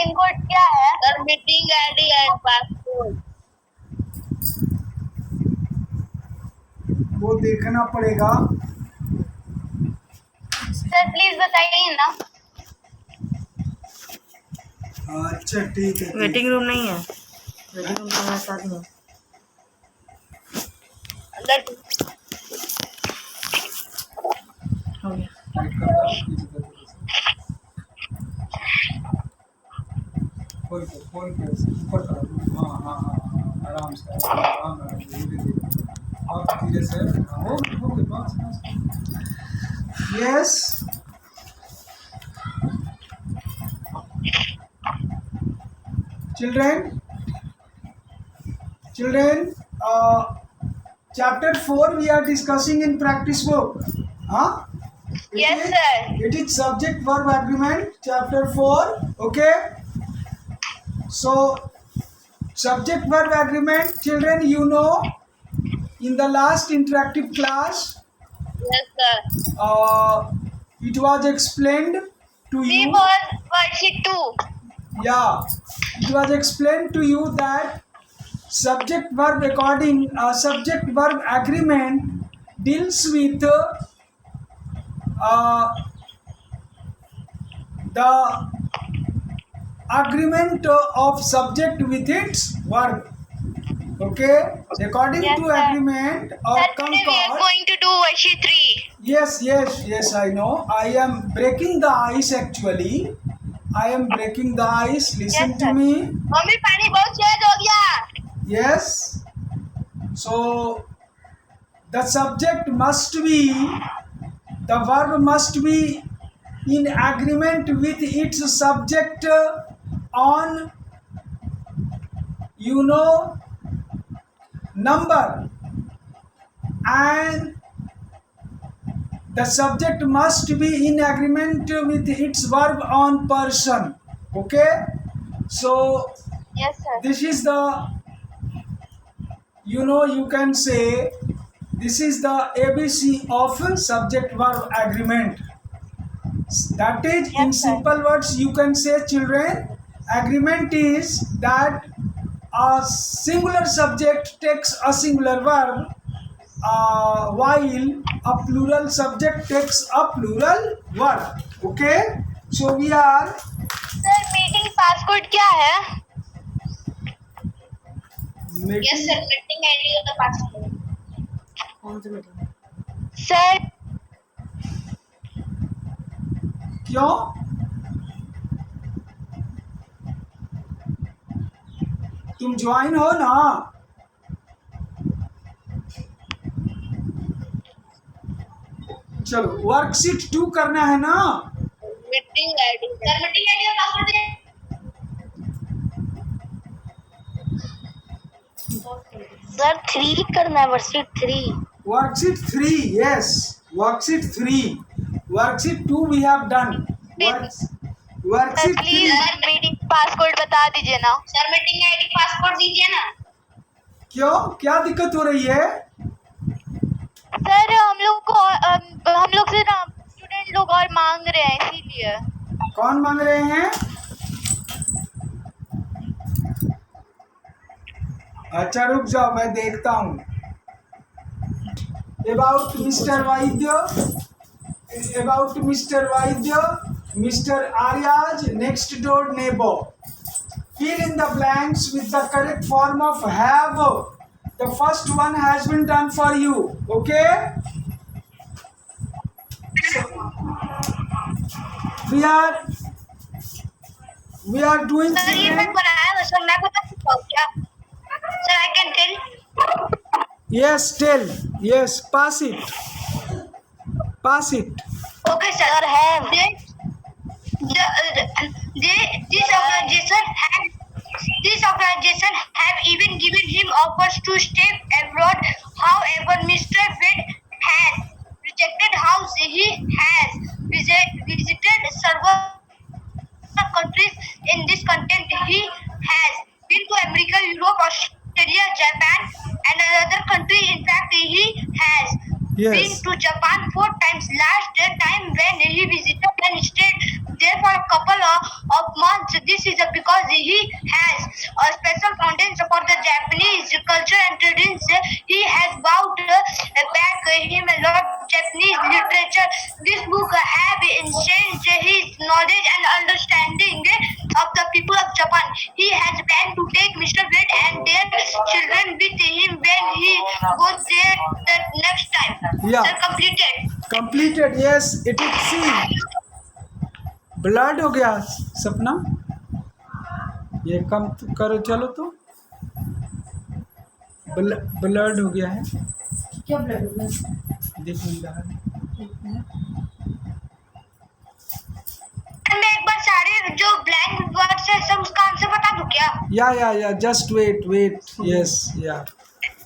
Pin code क्या है? Sir meeting ID and password. वो देखना पड़ेगा। सर प्लीज बताइए ना। अच्छा ठीक है। वेटिंग रूम नहीं है, वेटिंग रूम हमारे साथ में। अंदर हो गया। खोल के ऊपर करो। हाँ हाँ हाँ, आराम से आराम और धीरे से हो गए बस। Yes children, chapter 4 we are discussing in practice book. Huh? Yes, sir. It is subject verb agreement, chapter 4. Okay. So, subject verb agreement, children, you know, in the last interactive class, Yes, sir. it was explained to We you. was worksheet 2. Yeah, it was explained to you that subject verb agreement deals with the agreement of subject with its verb. Okay, according Yes, to sir. agreement or Sir, today we are concord. going to do worksheet 3. Yes, I know. I am breaking the ice actually. I am breaking the ice. Listen Yes, to sir. me. Mummy पानी बहुत तेज हो गया। Yes. So the subject must be, the verb must be in agreement with its subject on, you know, number, and the subject must be in agreement with its verb on person. Okay. So Yes, sir. this is the, you know, you can say this is the ABC of subject verb agreement. That is, in Yes, sir. simple words, you can say, children, agreement is that a singular subject takes a singular verb, while a plural subject takes a plural verb. Okay, so we are sir meeting password क्या है? meeting. Yes, sir. Meeting ID का password. कौन सी meeting? Sir क्यों? तुम join हो ना? चलो worksheet 2 करना है ना? Meeting ID sir meeting ID का पासवर्ड दे। सर 3 करना है worksheet 3। Worksheet 3, yes. Worksheet 3. Worksheet 2 we have done. Worksheet 3. Please meeting password बता दीजिए ना। सर मीटिंग आईडी पासवर्ड दीजिए ना। क्यों? क्या दिक्कत हो रही है? सर हम लोग से ना स्टूडेंट लोग और मांग रहे हैं इसीलिए। कौन मांग रहे हैं? अच्छा रुक जाओ, मैं देखता हूँ। About Mr. Vaidya, Mr. Arya's next door neighbor. Fill in the blanks with the correct form of have. The first one has been done for you. Okay? We are doing. Sir ये मैं बनाया है sir, मैं बता सकता हूँ क्या? Sir I can tell. Yes, tell. Yes, pass it. Okay, sir. Have this organization have even given him offers to stay abroad. However, Mr. Wade has rejected house. He has visited several countries in this content. He has been to America, Europe, Australia, Japan, and another country. In fact, he has Yes. been to Japan 4 times. Last time when he visited and stayed there for a couple of months. This is because he has a special foundation for the Japanese culture and traditions. He has brought back him a lot of Japanese literature. This book have enhanced his knowledge and understanding of the people of Japan. He has planned to take Mr. Wade and their children with him when he goes there the next time. Yeah. Sir, completed. Completed yes it is C blood हो गया सपना ये कम करो चलो तो blood हो गया है क्या ब्लड हो गया? देख नहीं रहा है मैं एक बार सारे जो ब्लैंक वर्ड्स है सब उसका आंसर बता दूं क्या? या जस्ट वेट यस या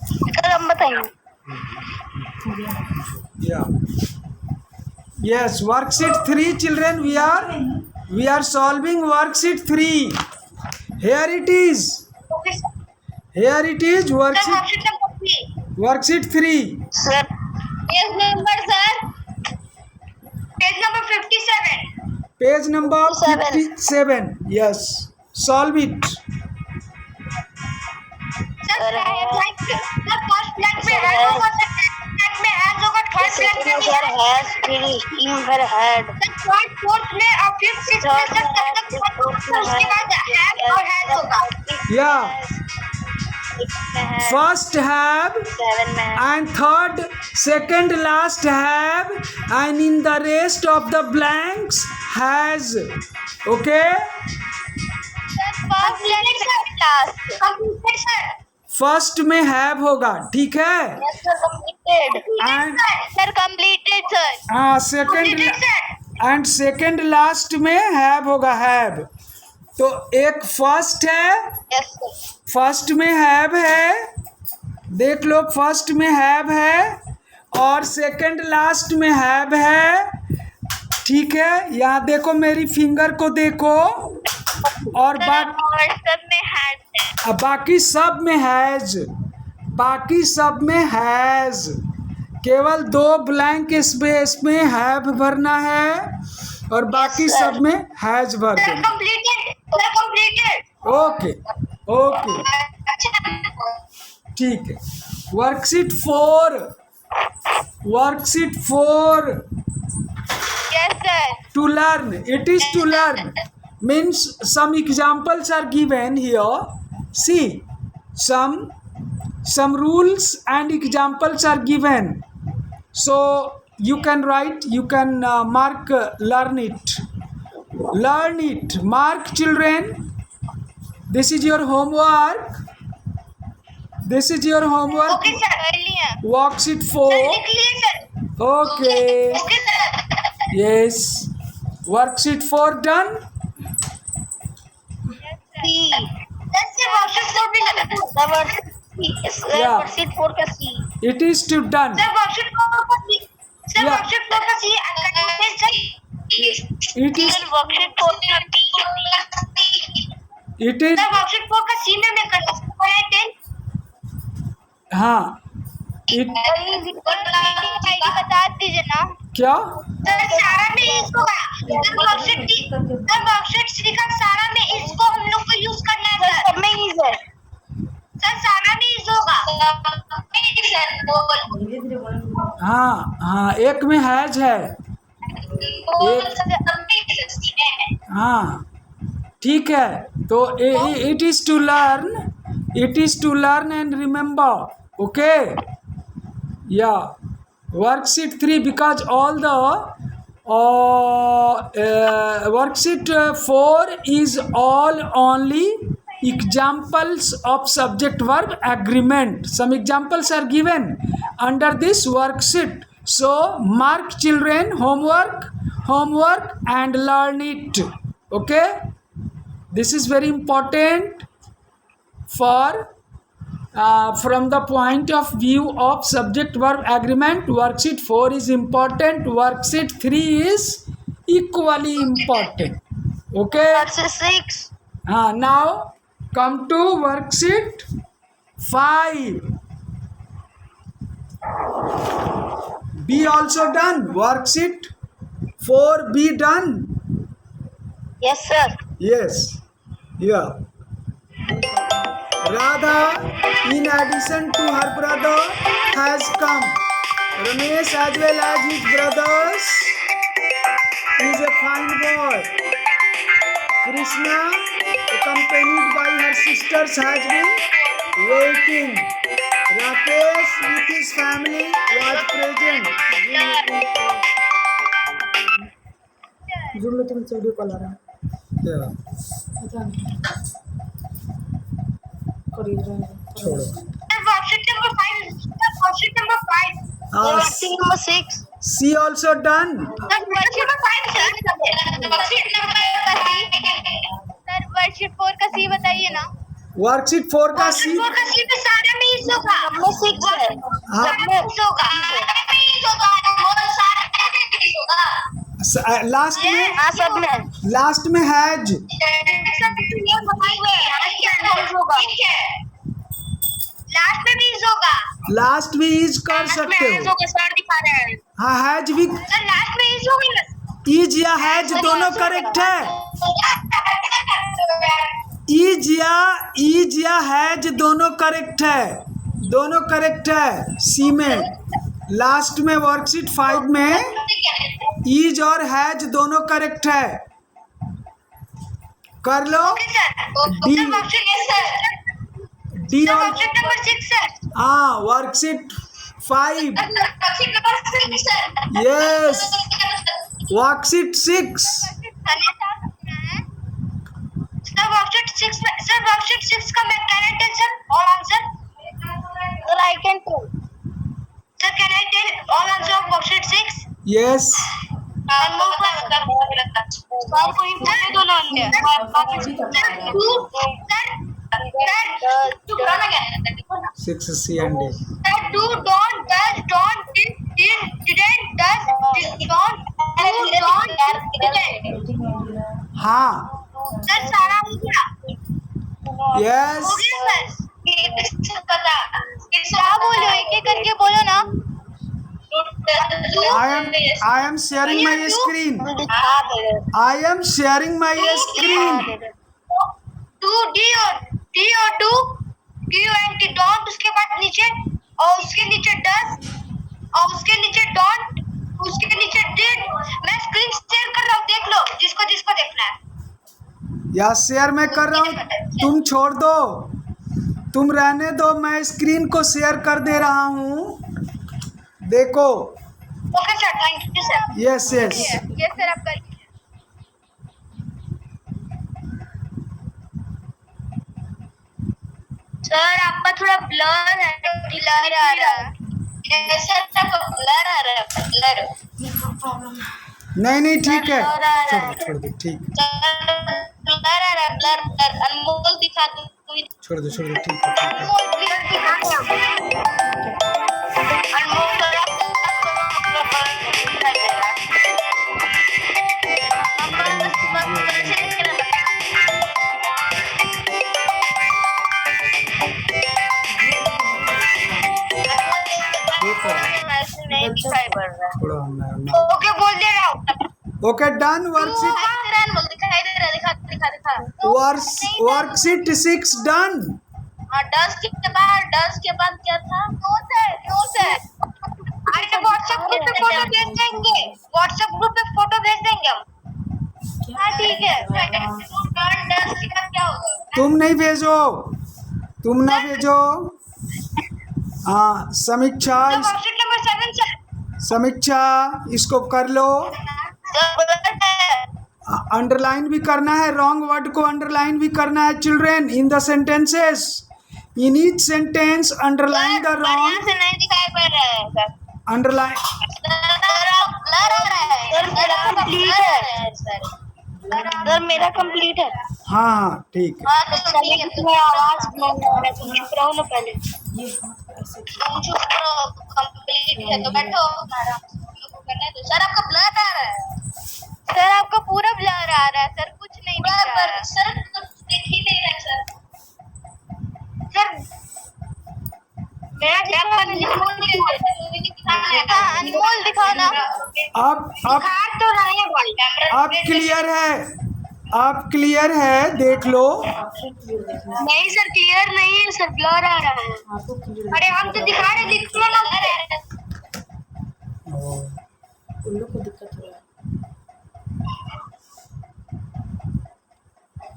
सर हम बताइए. yes worksheet 3 children we are solving worksheet 3 here it is okay sir. worksheet number 3. worksheet 3 sir page number sir page number 57. page number 57 yes solve it sir like sir first blank में है होगा, second blank में है होगा, third blank में sir has three in head. Third fourth में और fifth sixth में सर तब तक उसके बाद हैव और हैज होगा. yeah first have सेवन में है. and third second last have and in the rest of the blanks has okay first blank sir last completed sir. First में हैव होगा ठीक है yes sir completed. And- sir completed sir. हाँ second completed sir. And second last में have होगा have तो एक first है यस सर. फर्स्ट में हैव है देख लो फर्स्ट में हैव है और सेकंड लास्ट में हैव है ठीक है यहाँ देखो मेरी फिंगर को देखो और सब में हैड. बाकी सब में हैज केवल 2 ब्लैंक स्पेस में हैव भरना है और बाकी sir. सब में हैज भर सर देना कंप्लीटेड. Sir completed. ओके ठीक है worksheet 4 yes sir. to learn it is to learn means some examples are given here see some rules and examples are given so you can write you can mark learn it mark children this is your homework okay sir कर लिया. worksheet sir 4 लिख लिए sir. okay okay sir. yes worksheet 4 done C. Sir से worksheet 4 भी लगा. Sir Yeah. Worksheet 4 का C. it is to done sir worksheet 4 का C. Sir Yeah. Worksheet 4 का C account sir. it is worksheet 4 का C. it is sir worksheet 4 का सी में मैं कर सकता है 10. हाँ it आईडी बता दीजिए ना. क्या सर सारा में इसको सर वर्कशीट सी का सारा में इसको हम लोग को यूज करना है सर. सब में ही सर. सर सारा में यूज होगा. धीरे धीरे बोलो. हाँ एक में हैज है हाँ ठीक है तो it is to learn and remember okay yeah worksheet 3 because all the worksheet 4 is all only examples of subject verb agreement some examples are given under this worksheet so mark children homework and learn it okay this is very important for from the point of view of subject verb agreement worksheet 4 is important worksheet 3 is equally important okay worksheet 6. now come to worksheet 5 B also done worksheet 4 B done Yes, sir. Yes. Yeah. Radha, in addition to her brother, has come. Ramesh, as well as his brothers, is a fine boy. Krishna, accompanied by her sisters, has been waiting. Rakesh, with his family, was present. Zoom में तुमसे video call आ रहा है Yeah. पता नहीं करीब रहे हैं छोड़ो. Worksheet number 5. Worksheet number 5. Worksheet number 6. She also done. Worksheet number 5, sir. Worksheet number 5. Worksheet 4 का सी बताइए ना। Worksheet 4 का सी. Worksheet 4 का सी में सारा में इज होगा। Number 6 है हाँ. सारा में इज होगा। सारा में इज होगा। और सारा में इज होगा। लास्ट में हाँ सब में लास्ट में हैज. लास्ट में भी इज होगा। लास्ट में इज कर सकते हो. सर दिखा रहे हैं। हाँ, हैज भी. सर लास्ट में इज होगा ना। इज या हैज दोनों करेक्ट है. इज या हैज दोनों करेक्ट है. दोनों करेक्ट है. सी में लास्ट में वर्कशीट 5 में इज और हैज दोनों करेक्ट है. कर लो. डी डी और वर्कशीट नंबर 6 सर। हाँ, worksheet 5. Yes, worksheet 6. Sir worksheet 6 में सर वर्कशीट 6 का मैं can I tell sir all answer. Sir I can tell sir can I tell all answer of worksheet 6? Yes. Six C and D. Do, don't, does, don't, didn't, does, don't, didn't. हाँ. Sir सारा हो गया। Yes. हो गया sir. पता। क्या बोलो, एक एक करके बोलो ना। I am sharing my screen. I am sharing my screen. Two D और टू QNT डॉट, उसके बाद नीचे और उसके नीचे डज और उसके नीचे डॉट, उसके नीचे डिड। मैं स्क्रीन शेयर कर रहा हूँ, देख लो जिसको जिसको देखना है। या शेयर मैं कर रहा हूँ. तुम छोड़ दो, तुम रहने दो. मैं स्क्रीन को शेयर कर दे रहा हूँ. देखो. Okay sir, thank you sir. Yes yes. ये सर आप कर लीजिए। सर आपका थोड़ा ब्लर है, ब्लर आ रहा है। सर आपका ब्लर आ रहा है, ब्लर। नहीं ठीक है. ब्लर आ रहा है। छोड़ दो. ठीक. ब्लर आ रहा है, ब्लर। अनमोल दिखा दो। छोड़ दो. ठीक है. अनमोल ब्लर दिखा दो। अनमोल ब्लर दिखाई दे रहा है। नहीं दिखाई पड़ रहा। थोड़ा ओके बोल दे रहा हूँ। Okay done. वर्कशीट अनमोल दिखाई दे रहा है, दिखा। Worksheet 6 done. डस के बाद क्या था? No sir. अरे व्हाट्सएप ग्रुप पे फोटो भेज देंगे। व्हाट्सएप ग्रुप पे फोटो भेज देंगे हम। हाँ ठीक है। डस के बाद क्या होगा? तुम नहीं भेजो. तुम ना भेजो. हाँ, समीक्षा वर्कशीट नंबर 7 सर। समीक्षा इसको कर लो. अंडरलाइन भी करना है. रॉन्ग वर्ड को अंडरलाइन भी करना है. Children, in the sentences, in each sentence underline the wrong. से नहीं दिखाई पड़ रहा है सर। अंडरलाइन. सर मेरा कंप्लीट है हाँ ठीक है. आवाज चुप रहो ना पहले कंप्लीट है तो बैठो। सर आपका ब्लर आ रहा है। सर आपका पूरा ब्लर आ रहा है सर, कुछ नहीं दिख रहा है। सर दिख ही नहीं रहा है सर। मेरा अनमोल दिखाओ ना। अब तो रहा है अब क्लियर है. आप क्लियर है, देख लो। नहीं सर, क्लियर नहीं है सर, ब्लर आ रहा है। अरे हम तो दिखा रहे, दिख रहा ना।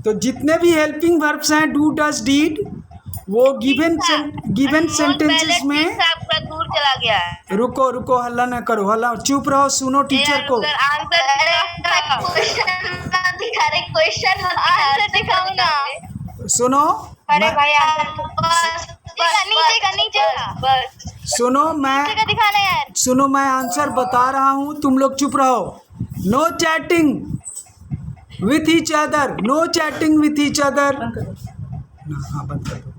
तो जितने भी हेल्पिंग वर्ब्स हैं, डू डज डीड, वो गिवन सेंटेंसेस में। आपका दूर चला गया है। रुको रुको, हल्ला न करो, हल्ला, चुप रहो, सुनो टीचर को। आंसर दिखाओ ना। सुनो अरे मैं- भाई आंसर तो नीचे का बस सुनो मैं नीचे का दिखाना यार। सुनो, मैं आंसर बता रहा हूँ, तुम लोग चुप रहो। No chatting with each other, no chatting with each other. हाँ, बंद कर दो।